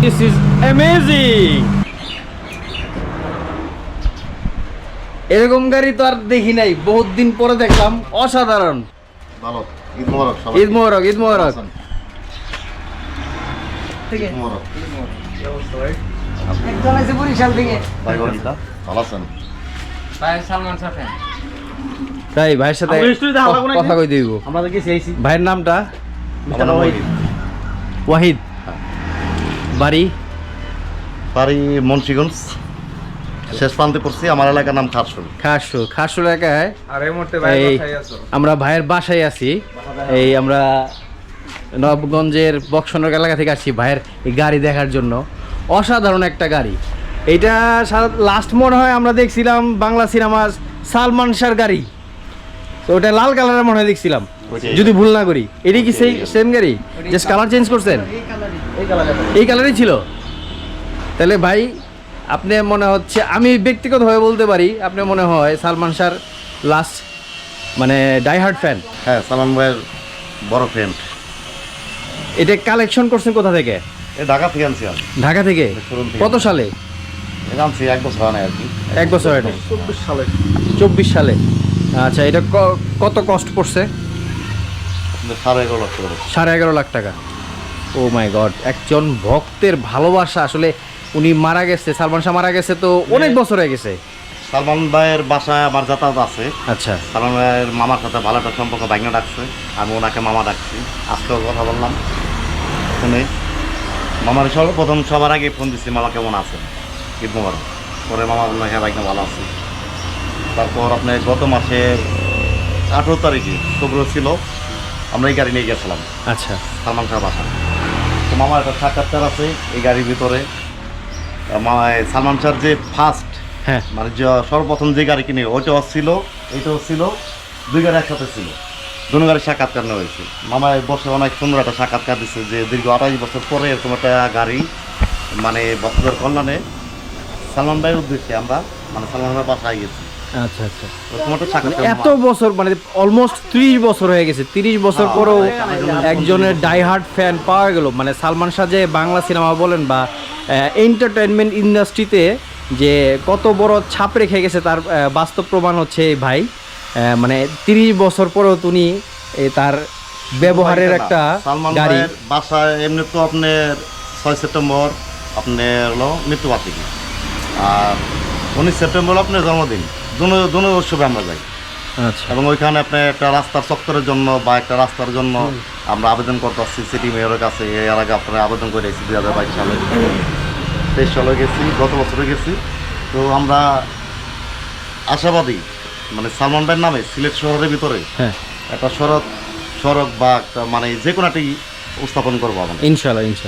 This is amazing. এরকম গাড়ি তো আর দেখি নাই, বহুত দিন পরে দেখলাম, অসাধারণ। ভালো, ঈদ মোবারক সবাই। ঈদ মোবারক, ঈদ মোবারক। ঈদ মোবারক। একজন আছে বরিশাল থেকে। ভাই বড়িদা, ভালো আছেন? ভাই সালমান শাহ ফ্যান। তাই ভাইয়ের সাথে কথা কই দিব। আমরা তো গেছি আইছি। ভাইয়ের নামটা? আমার নাম ওয়াহিদ। ওয়াহিদ। বাড়ি? বাড়ি মুন্সিগঞ্জ, শেষ প্রান্তে পড়ছি। আমার এলাকার নাম খারশুল। খাসুল। খাসুল এলাকায় আর এই মুহূর্তে ভাই এই কোথায় আছো? আমরা ভাইয়ের বাসায় আছি। এই আমরা নবগঞ্জের বক্সনগর এলাকা থেকে আসছি ভাইয়ের এই গাড়ি দেখার জন্য। অসাধারণ একটা গাড়ি। এইটা লাস্ট মনে হয় আমরা দেখছিলাম বাংলা সিনেমার সালমান শাহর গাড়ি, তো ওটা লাল কালারের মনে হয় দেখছিলাম, ওইটাই। যদি ভুল না করি। এটি কি সেই সেম গাড়ি, জাস্ট কালার চেঞ্জ করছেন? এই কালারই ছিল। তাহলে ভাই আপনি মনে হচ্ছে, আমি ব্যক্তিগতভাবে বলতে পারি, আপনি মনে হয় সালমান শাহর লাস্ট মানে ডাইহার্ড ফ্যান। হ্যাঁ, সালমান ভাইয়ের বড় ফ্রেন্ড। এটা কালেকশন করছেন কোথা থেকে? এই ঢাকা থেকে আনছি আমি। ঢাকা থেকে? শোরুম থেকে। কত সালে? এটা আনছি 1 বছর হয় না আর কি। 1 বছর আগে? 24 সালে। আচ্ছা, এটা কত কস্ট পড়ছে? 11.5 লক্ষ টাকা। 11.5 লাখ টাকা। ও মাই গড, একজন ভক্তের ভালোবাসা। আসলে উনি মারা গেছে, সালমান শাহ মারা গেছে তো অনেক বছর হয়ে গেছে। সালমান ভাইয়ের বাসায় আমার যাতায়াত আছে। আচ্ছা। সালমান ভাইয়ের মামার সাথে ভালো একটা সম্পর্ক, বাইকনা ডাকছে, আমি ওনাকে মামা ডাকছি। আজকেও কথা বললাম ফোনে। মামার সর্বপ্রথম সবার আগে ফোন দিচ্ছি, মামা কেমন আছেন, ঈদ মোবারক। পরে মামা বললো হ্যাঁ বাইকনা ভালো আছে। তারপর আপনি গত মাসের 18 তারিখে খবর ছিল, আমরা এই গাড়ি নিয়ে গেছিলাম আচ্ছা। সালমান শাহ বাসা। তো মামার একটা সাক্ষাৎকার আছে এই গাড়ির ভিতরে। মামা সালমান শাহর যে ফার্স্ট হ্যাঁ। মানে যে সর্বপ্রথম যে গাড়ি কিনে ওইটাও ছিল, এইটাও ছিল, 2 গাড়ি একসাথে ছিল। দুটো গাড়ির সাক্ষাৎকার নেওয়া হয়েছে। মামা বসে অনেক সুন্দর একটা সাক্ষাৎকার দিচ্ছে যে দীর্ঘ 28 বছর পরে এরকম একটা গাড়ি, মানে ভক্তদের কল্যাণে সালমান ভাইয়ের উদ্দেশ্যে আমরা মানে সালমান ভাইয়ের বাসায় গেছি। আচ্ছা আচ্ছা। ওরকম একটা সাক্ষাৎকার এত বছর, মানে অলমোস্ট 30 বছর হয়ে গেছে। 30 বছর পরেও একজনের ডাইহার্ড ফ্যান পাওয়া গেল। মানে সালমান শাহ যে বাংলা সিনেমা বলেন বা এন্টারটেনমেন্ট ইন্ডাস্ট্রিতে যে কত বড় ছাপ রেখে গেছে তার বাস্তব প্রমাণ হচ্ছে এই ভাই। মানে 30 বছর পরেও তিনি তার ব্যবহারের একটা সালমান গাড়ি। ভাইয়ের বাসায় এমনি তো আপনার 6 সেপ্টেম্বর আপনার হলো মৃত্যুবার্ষিকী, আর 19 সেপ্টেম্বর আপনার জন্মদিন। দুনো উৎসবে আমরা যাই। আচ্ছা। এবং ওইখানে আপনি একটা রাস্তার চত্বরের জন্য বা একটা রাস্তার জন্য আমরা আবেদন করতে আসছি সিটি মেয়রের কাছে। এর আগে আপনারা আবেদন করে এসেছি 2022 সালে, 23 সালে গেছি, গত বছরে গেছি। তো আমরা আশাবাদী মানে সালমান ভাইয়ের নামে সিলেট শহরের ভিতরে হ্যাঁ, একটা সড়ক বা একটা মানে যে কোনো একটি উপস্থাপন করবো আমরা। ইনশাল্লাহ ইনশাল্লাহ।